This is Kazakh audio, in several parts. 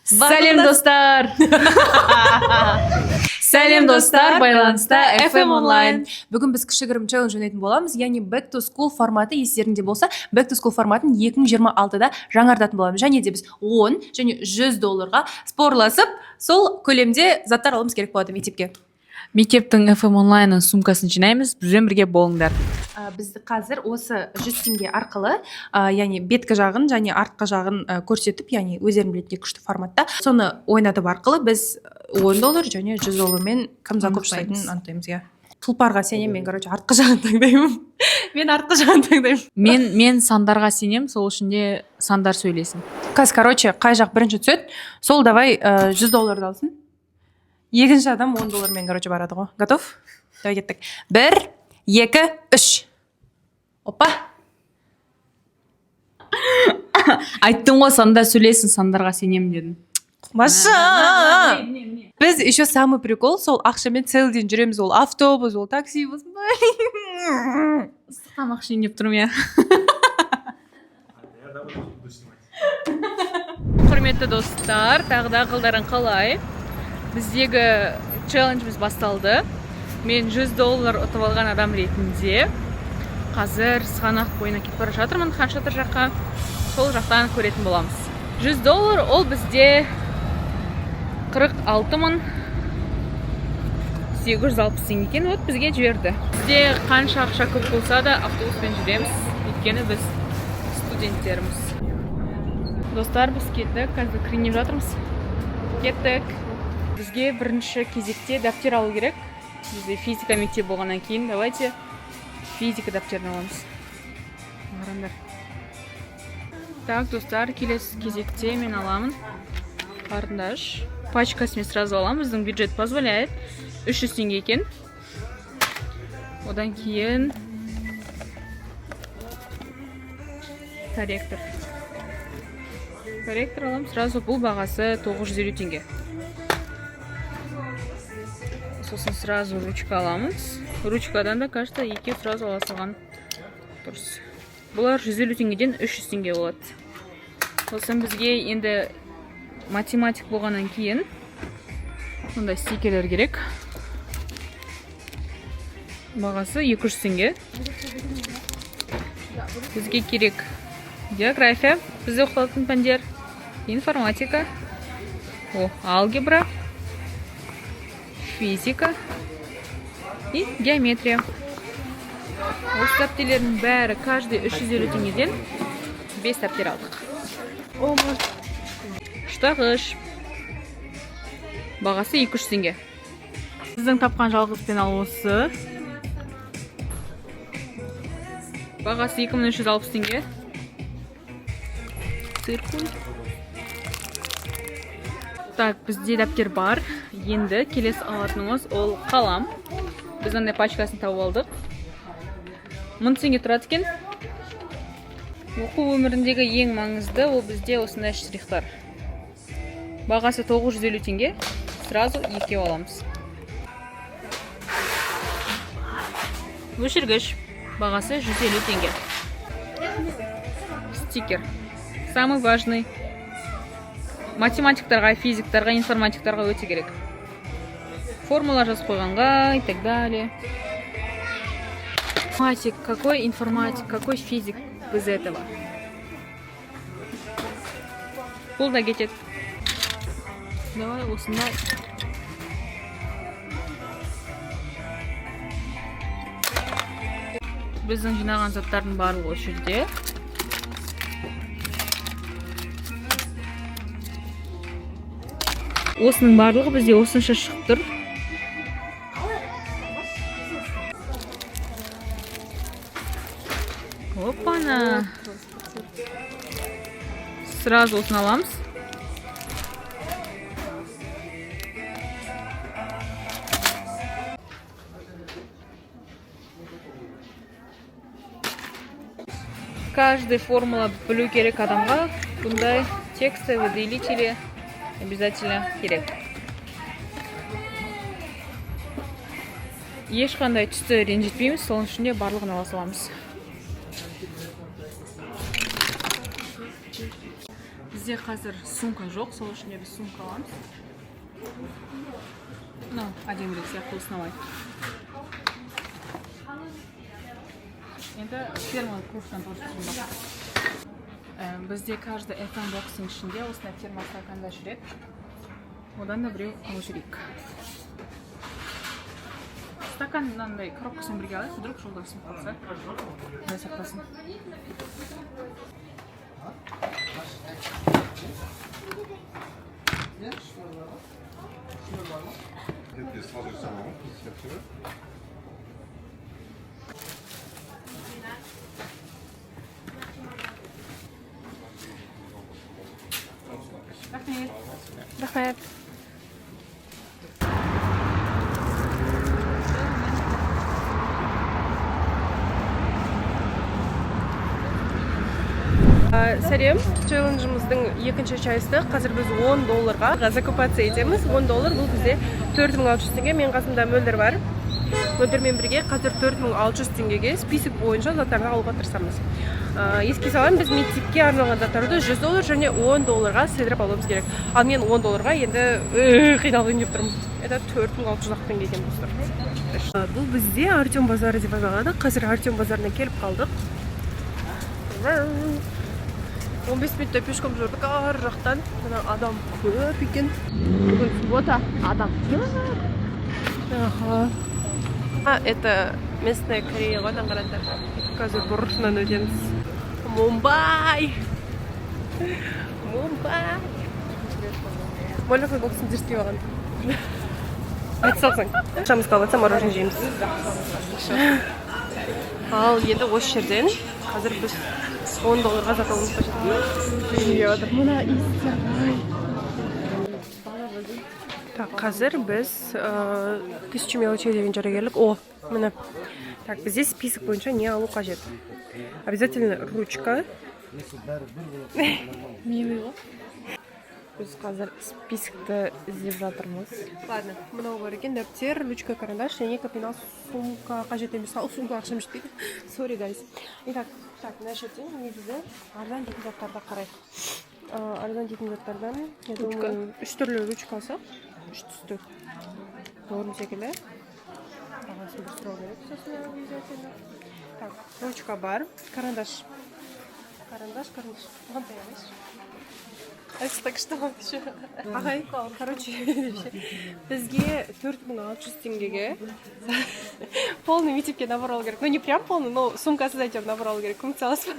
Сәлем достар! Сәлем достар, байланыста FM онлайн. Бүгін біз кішігірім челлендж ойнайтын боламыз, яғни Back to School форматы естеріңде болса, Back to School форматын 2026-да жаңартатын боламыз. Және де біз 10 және $100 спорласып, сол көлемде заттар алуымыз керек болады мектепке. Мектептің FM онлайнның сумкасын жинаймыз, бізбен бірге болыңдар. Бізді қазір осы 100 теңге арқылы, яғни беткі жағын және артқы жағын көрсетіп, яғни өздерің білетін күшті форматта, соны ойнатып арқылы біз $10 және $100 мен кім закуп жасайтынын анықтаймыз. Тұлпарға сенемін, мен артқы жағын таңдаймын. Мен артқы жағын таңдаймын. Мен сандарға сенем, сол үшін де сандар сөйлесін. Қай жақ бірінші түседі, сол давай $100 алсын. Екінші адам $10 мен барады ғой. Готов? Давай кеттік. 1, 2, 3. Опа. Айттым ғой, сандар сөйлесін, сандарға сенем дедім. Маша! Біз еще самый прикол, сол ақшамен целый день жүреміз, ол автобус, ол такси болсын. Тамақ ішейін деп тұрмын, Құрметті достар, тағы да ақылдарың қалай? Біздегі челленджіміз басталды. Мен $100 ұтып алған адам ретінде қазір сығанақ бойына кетіп бара жатырмын, Хан Шатыр жаққа. Сол жақтан көретін боламыз. $100 ол бізде 46.860 теңге екен, вот бізге жіберді. Бізде қанша ақша көп болса да автобуспен жүреміз, өйткені біз студенттеріміз. Достар, біз кеттік, қазір кірініп жатырмыз. Кеттік. Бізге бірінші кезекте дәптер алу керек. Бізде физика мектеп болғаннан кейін, давайте физика дәптерін аламыз. Қараңдар. Так, достар, келесі кезекте мен аламын. Қарындаш. Пачкасын сразу аламын, біздің бюджет позволяет. 300 теңге екен. Одан кейін корректор. Корректор аламын, сразу бұл бағасы 950 теңге. Сосын сразу ручка аламыз. Ручкадан да, кажется, екі сразу ала салған дұрыс. Бұлар 150 теңгеден 300 теңге болады. Сосын бізге енді математик болғаннан кейін мұндай стикерлер керек. Бағасы 200 теңге. Бізге керек география, бізде оқытылатын пәндер, информатика, алгебра, физика и геометрия. Осы дәптерлердің бәрі каждый 350 теңгеден 5 дәптер алдық. Штағыш. Бағасы 200 теңге. Сіздің тапқан жалғыз пенал осы. Бағасы 2360 теңге. Циркуль. Так, бізде дәптер бар. Енді келесі алатынымыз ол қалам. Біз андай пачкасын тауып алдық. 1000 теңге тұрады екен. Оқу өміріндегі ең маңызды ол бізде осындай штрихтар. Бағасы 950 теңге. Сразу екеу аламыз. Өшіргіш. Бағасы 150 теңге. Стикер. Самый важный. Математиктарға, физиктарға, информатиктарға өте керек. Формула жазып қойғанға и так далее. Какой информатик, какой физик без этого? Бұл да кетеді. Давай осындай. Біздің жинаған заттардың барлығы осы жерде. Осының барлығы бізде осынша шығып тұр. Опана. Сразу осыны аламыз. Каждый формула білу керек адамға. Бұндай тексті выделители обязательно керек. Ешқандай түсті ренжітпейміз, сол үшін де барлығын ала саламыз. Бізде қазір сумка жоқ, сол үшін де біз сумка аламыз. Мынау әдемірек сияқты осынау. Енді фермалық кружканы тоже тұзындақ. Бізде каждый этан боксың ішінде осындай термостаканда жүреді. Одан да біреу ал жүрейік. Стакан мынандай коробкасын бірге алайық, вдруг жолдасым қалса. Құдай сақтасын. Рахмет. Сәлем, челленджіміздің екінші часті. Қазір біз $10 закупаться етеміз. $10 бұл бізде 4600 теңге. Мен қасымда мөлдір бар. Мөлдірмен бірге қазір 4600 теңгеге список бойынша заттарды алуға тырысамыз. Еске салам, біз мектепке арналған заттарды $100 және $10 сыйдырып алуымыз керек. Ал мен $10 енді қиналайын деп тұрмын. Это 4600 теңге екен достар. Бұл бізде Артем базары деп аталады. Қазір Артем базарына келіп қалдық. 15 минутта пешком жүрдік, ар жақтан. Мына адам көп екен. Бүгін суббота, адам көп. Это местная Корея, ғой қараңдар. Қазір бұрышынан өтеміз. Мумбай! Мумбай! Молы қой боксын жүрске баған. Айтып салсаң. Шамыз қалатса мороженое жейміз. Ал енді осы жерден қазір біз $10 зат алуымыз қажет. Мына иістер. Так, қазір біз 1000 мелочей деген жерге келдік. О, міне. Так, бізде список бойынша не алу қажет? Обязательно ручка. Милый ғой. Біз қазір спискті іздеп жатырмыз. Ладно, мынау бар екен, дәптер, ручка, карандаш, және капинал сумка қажет емес. Ал сумка ақшам жетпейді. Sorry, guys. Итак, мына жерден негізі арзан дейтін заттарды қарайық. Арзан дейтін заттардан, я думаю, 3 түрлі ручка алсақ, 3 түсті. Орын секілді. Бағасын бір сұрау керек, сосын обязательно. Так, ручка бар, карандаш. Карандаш. Қандай емес? Айтшы так что еще? Ағай, короче, бізге 4600 теңгеге полный мектепке набор алу керек. Ну, не прям полный, но сумкасы да әйтеуір набор алу керек. Көмекте аласыз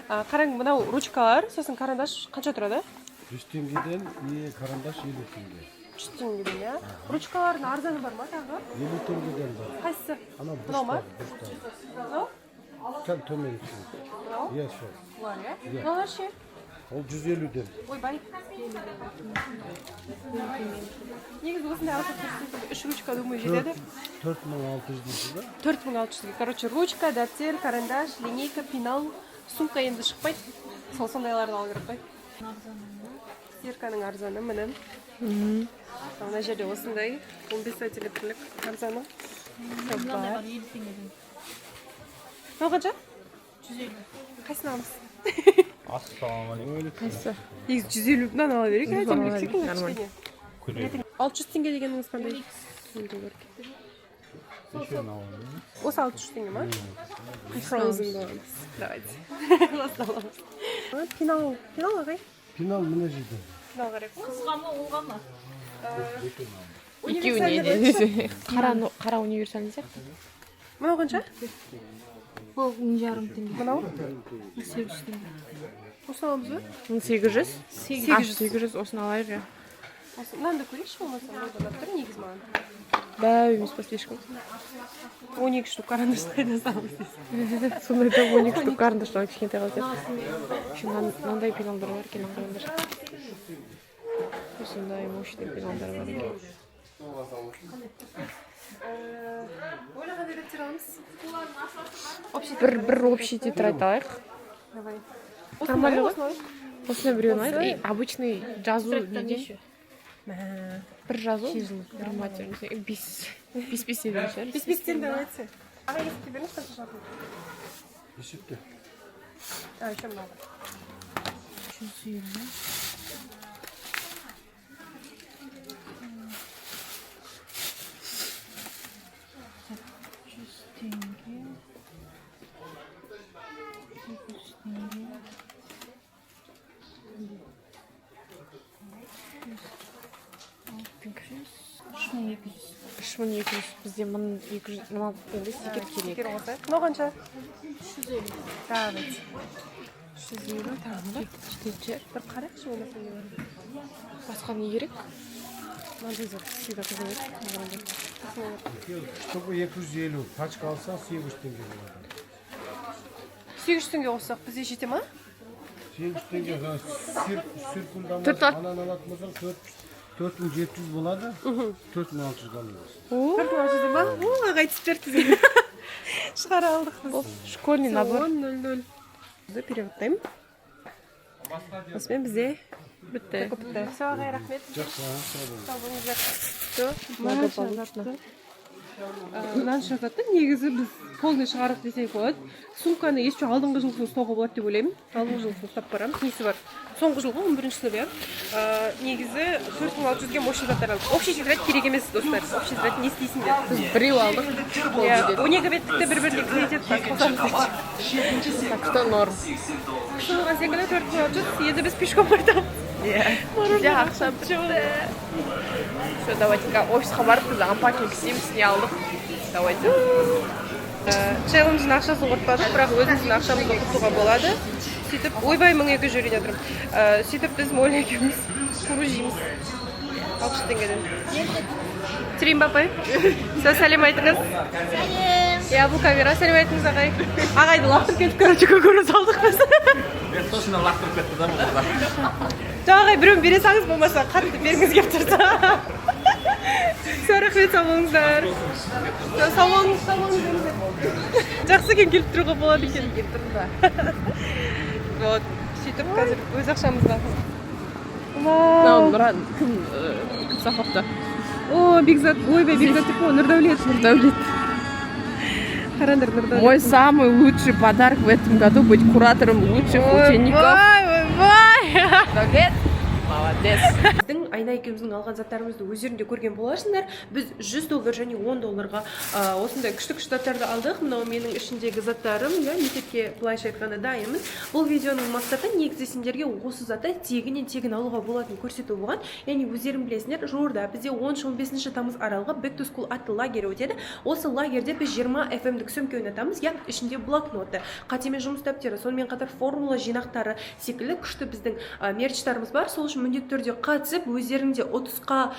ба? Қараң, мынау ручкалар, сосын карандаш қанша тұрады? 100 теңгеден карандаш 50 теңге. 100 теңгеден, я? Ручкалардың арзаны бар ма тағы? 50 теңгеден бар. Қайсысы? Мынау ма? Мынау? Сәл төмен түсін. Мынау? Иә, сол. Бұлар, я? Мыналар ше? Ол 150-ден. Ойбай. Негізі осындай алсақ 3 ручка, думаю, жетеді. 4600 дейсіз ба? 4600. Короче, ручка, дәптер, карандаш, линейка, пенал, сумка енді шықпайды. Сондайларды алу керек қой. Стирканың арзаны міне. Мына жерде осындай 15 сантиметрлік арзаны. Мынау қанша? 150. Қайсыны аламыз? Ассалаумалейкум. Қайсы? 150-ден ала берейік. Нормально. 600 теңге дегеніңіз қандай? Осы 600 теңге ма? Frozen боламыз. Давайте. Осы аламыз. Пенал ағай? Пенал мына жерде. Пенал қарайық. Қызға ма, оға ма? Екеуіне де. Қара универсальный сияқты. Мынау қанша? Бұл 10,5 теңге. Мынау? 800 теңге. Осыны аламыз ба? 800? 800 осыны алайық же. Мынаны көрейікші болмаса, мынаудан тұр негіз маған. Да, емес па слишком. 12 штук карандаш қайда саламыз дейсің. Сондай да 12 штук карандаштан кішкентай қалды. Мынандай пеналдар бар екен, қараңдар. Сондай мощный пеналдар бар екен. Оля қандай дәптер аламыз? Бір общий тетрадь алайық. Давай. Нормально ғой? Осыны біреуін алайық. И обычный жазу неде? Бір жазу? Бір материал. Бес-бестен шығар. Бес-бестен давайте. Ағай, есепке беріңіз қанша жатыр? Есепте. Еще много. үш мың екі жүз бізде 1250 тикет керек. мынау қанша? 350. давайте 350 тағы жетеді. бір қарайықшы болмаса. Басқа не керек? Мынандай зат всегда қызмет. Штука 250. Пачка алса 800 теңге болады. 800 теңге қоссақ бізде жете ма? 800 теңге сүркілдамас. Төрт ат. Анан алатын болсаң 4700 болады. 4600 аласыз. 4600 ба? Ағай түсіп берді. Шығара алдық біз. Школьный набор. 10.00. Бізді переводтаймын. Осымен бізде Бітті. бітті. Все, ағай, рахмет. Жақсы, Сау болыңыздар. Мынаны шақырды. Негізі біз полный шығарып десек болады. Сумканы еще алдыңғы жылғысын ұстауға болады деп ойлаймын. Алдыңғы жылғысын ұстап барамыз. Несі бар? Соңғы жылғы 11-ші сынып иә. Негізі 4600-ге мощный заттар алдық. Общий тетрадь керек емес, достар. Общий тетрадь не істейсіңдер? Біз біреу алдық. 12 беттікті бір-біріне кредит қосамыз. Так что норм. Шылған секілді 4600, енді біз пешком қайтамыз. Бізде ақша бітті. Все, давайте-ка офисқа барып біз ампакинг істейміз, не алдық. Давайте. Челлендждің ақшасын құртпадық, бірақ өзіміздің ақшамызды құртуға болады. Сөйтіп, ойбай 1200 жүрген жатырмын. Сөйтіп біз моль екеуміз құру жейміз. 60 теңгеден. Түсірейін ба, апай? Сіз сәлем айтыңыз. Сәлем. Я бұл камера, сәлем айтыңыз, ағай. Ағайды лақтырып кетіп, короче, көкөрі салдық біз. Мен точно лақтырып кетті да бұл. Ағай, біреуін бере салыңыз, болмаса қатты бергіңіз кеп тұрса. Все, рахмет, сау болыңыздар. Сау болыңыздар. Жақсы екен келіп тұруға болады екен. Келіп тұрды. Вот, сөйтіп қазір өз ақшамызға. Нұран, кім сақлапты? О, Бекзат, ойбай, Бекзат деп қой, Нұрдәулет. Нұрдәулет. Қарандар, Нұрдәулет. Мой самый лучший подарок в этом году быть куратором лучших учеников. Ойбай! Нұрдәулет, молодец. Біздің Айна екеуміздің алған заттарымызды өздерінде көрген боларсыңдар. Біз $100 және $10-ға осындай күшті заттарды алдық. Мынау менің ішіндегі заттарым, мектепке былайша айтқанда дайынмын. Бұл видеоның мақсаты негізі сендерге осы затты тегіннен тегін алуға болатынын көрсету болған. Яғни өздерің білесіңдер, жуырда бізде 10-15 тамыз аралығы Back to School атты лагері өтеді. Осы лагерде біз 20 FM-дік сөмке ойнатамыз, ішінде блокноты, қатемен жұмыс дәптері, сонымен қатар формула жинақтары секілді күшті біздің мерчтарымыз бар. Сол үшін міндетті түрде қатысып, өздеріңде ұтысқа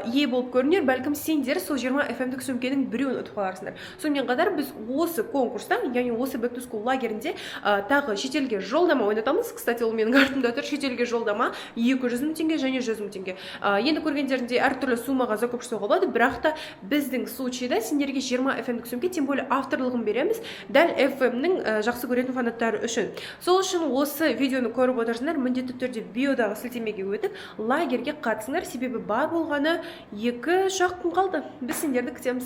ие болып көріңдер. Бәлкім сендер сол 20 FM-дік сөмкенің біреуін ұтып қаларсыңдар. Сонымен қатар біз осы конкурста, яғни осы Back to School лагерінде тағы шетелге жолдама ойнатамыз. Кстати, ол менің артымда тұр. Шетелге жолдама 200 мың теңге және 100 мың теңге. Енді көргендерінде әртүрлі суммаға закуп жасауға болады, бірақ та біздің случайда сендерге 20 FM-дік сөмке, тем более авторлығын береміз, дәл FM-нің жақсы көретін фанаттары үшін. Сол үшін осы видеоны көріп отырсыңдар, міндетті түрде биодағы сілтемеге өтіп, лагерге қатысыңдар, себебі бар болғаны 2 күн қалды. Біз сендерді күтеміз.